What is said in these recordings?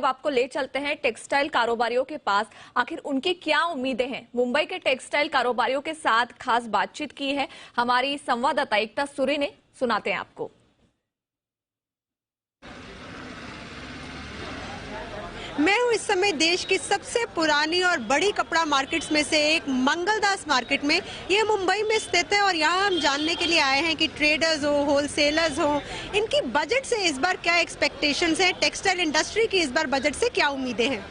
अब आपको ले चलते हैं टेक्सटाइल कारोबारियों के पास। आखिर उनकी क्या उम्मीदें हैं? मुंबई के टेक्सटाइल कारोबारियों के साथ खास बातचीत की है हमारी संवाददाता एकता सूरी ने, सुनाते हैं आपको। मैं हूँ इस समय देश की सबसे पुरानी और बड़ी कपड़ा मार्केट्स में से एक मंगलदास मार्केट में। ये मुंबई में स्थित है और यहाँ हम जानने के लिए आए हैं कि ट्रेडर्स हो, होलसेलर्स हो, इनकी बजट से इस बार क्या एक्सपेक्टेशंस हैं, टेक्सटाइल इंडस्ट्री की इस बार बजट से क्या उम्मीदें हैं।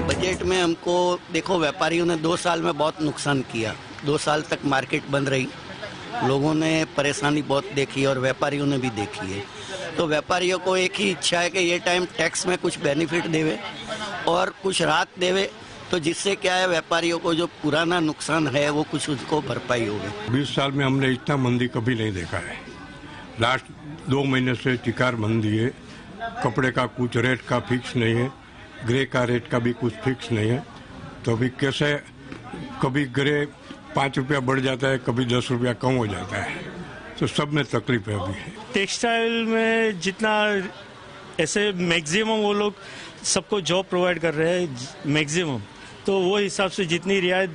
बजट में हमको देखो, व्यापारियों ने 2 साल में बहुत नुकसान किया। 2 साल तक मार्केट बंद रही, लोगों ने परेशानी बहुत देखी और व्यापारियों ने भी देखी है। तो व्यापारियों को एक ही इच्छा है कि ये टाइम टैक्स में कुछ बेनिफिट देवे और कुछ राहत देवे, तो जिससे क्या है, व्यापारियों को जो पुराना नुकसान है वो कुछ उसको भरपाई होगी। 20 साल में हमने इतना मंदी कभी नहीं देखा है। लास्ट 2 महीने से टिकार मंदी है। कपड़े का कुछ रेट का फिक्स नहीं है, ग्रे का रेट का भी कुछ फिक्स नहीं है। तो अभी कैसे कभी ग्रे 5 रुपया बढ़ जाता है, कभी 10 रुपया कम हो जाता है, तो सब में तकलीफ है अभी। टेक्सटाइल में जितना ऐसे मैक्सिमम वो लोग सबको जॉब प्रोवाइड कर रहे हैं मैक्सिमम, तो वो हिसाब से जितनी रियायत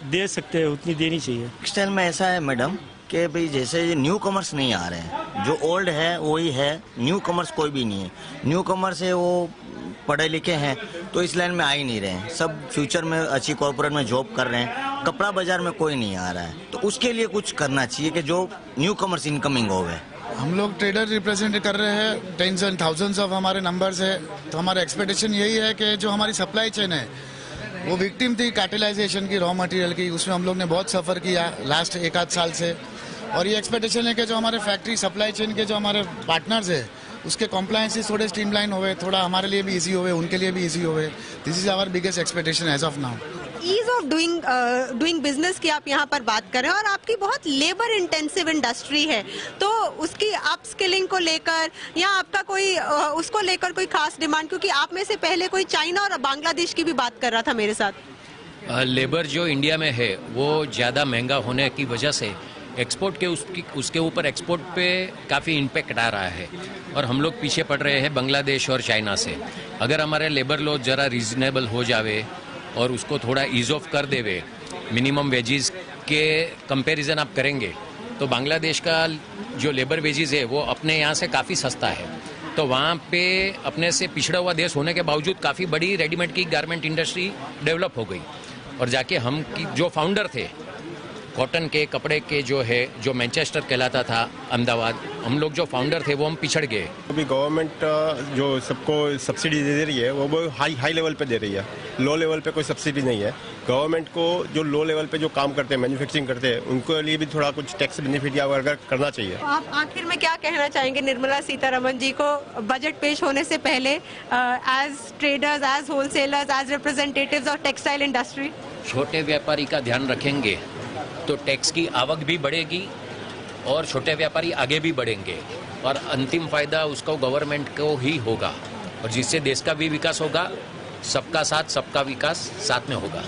दे सकते हैं उतनी देनी चाहिए। टेक्सटाइल में ऐसा है मैडम कि भाई जैसे न्यू कमर्स नहीं आ रहे हैं, जो ओल्ड है वही है, न्यू कमर्स कोई भी नहीं है। न्यू कमर्स है वो पढ़े लिखे हैं तो इस लाइन में आ ही नहीं रहे हैं, सब फ्यूचर में अच्छी कॉर्पोरेट में जॉब कर रहे हैं। कपड़ा बाजार में कोई नहीं आ रहा है, तो उसके लिए कुछ करना चाहिए कि जो न्यू कमर्स इनकमिंग हो गए। हम लोग ट्रेडर रिप्रेजेंट कर रहे हैं, टेंस एंड थाउजेंड्स ऑफ हमारे नंबर्स है। तो हमारा एक्सपेक्टेशन यही है कि जो हमारी सप्लाई चेन है वो विक्टिम थी कार्टेलाइजेशन की, रॉ मटेरियल की, उसमें हम लोग ने बहुत सफर किया लास्ट 1-8 साल से। और ये एक्सपेक्टेशन है कि जो हमारे फैक्ट्री सप्लाई चेन के जो हमारे पार्टनर्स है उसके कॉम्प्लायंसेस थोड़े स्ट्रीमलाइन होवे, थोड़ा हमारे लिए भी इजी होवे, उनके लिए भी इजी होवे। This is our biggest expectation as of now. Ease of doing business की आप यहाँ पर बात करें और आपकी बहुत लेबर इंटेंसिव इंडस्ट्री है, तो उसकी अपस्किलिंग को लेकर या आपका कोई उसको लेकर कोई खास डिमांड, क्योंकि आप में से पहले कोई चाइना और बांग्लादेश की भी बात कर रहा था मेरे साथ। लेबर जो इंडिया में है वो ज़्यादा महंगा होने की वजह से एक्सपोर्ट के उसके ऊपर एक्सपोर्ट पे काफ़ी इम्पैक्ट आ रहा है और हम लोग पीछे पड़ रहे हैं बांग्लादेश और चाइना से। अगर हमारे लेबर लॉ ज़रा रीजनेबल हो जावे और उसको थोड़ा ईज ऑफ कर देवे, मिनिमम वेजेस के कंपैरिजन आप करेंगे तो बांग्लादेश का जो लेबर वेजेस है वो अपने यहाँ से काफ़ी सस्ता है। तो वहाँ पे अपने से पिछड़ा हुआ देश होने के बावजूद काफ़ी बड़ी रेडीमेड की गारमेंट इंडस्ट्री डेवलप हो गई और जाके हम जो फाउंडर थे कॉटन के कपड़े के जो मैनचेस्टर कहलाता था अहमदाबाद, हम लोग जो फाउंडर थे वो हम पिछड़ गए। अभी गवर्नमेंट जो सबको सब्सिडी दे रही है वो हाई लेवल पे दे रही है, लो लेवल पे कोई सब्सिडी नहीं है। गवर्नमेंट को जो लो लेवल पे जो काम करते हैं, मैन्युफैक्चरिंग करते हैं, उनके लिए भी थोड़ा कुछ टैक्स बेनिफिट या वगैरह करना चाहिए। आप आखिर में क्या कहना चाहेंगे निर्मला सीतारमण जी को बजट पेश होने से पहले, as traders, as wholesalers, as representatives of textile industry? छोटे व्यापारी का ध्यान रखेंगे तो टैक्स की आवक भी बढ़ेगी और छोटे व्यापारी आगे भी बढ़ेंगे और अंतिम फायदा उसको गवर्नमेंट को ही होगा और जिससे देश का भी विकास होगा। सबका साथ सबका विकास साथ में होगा।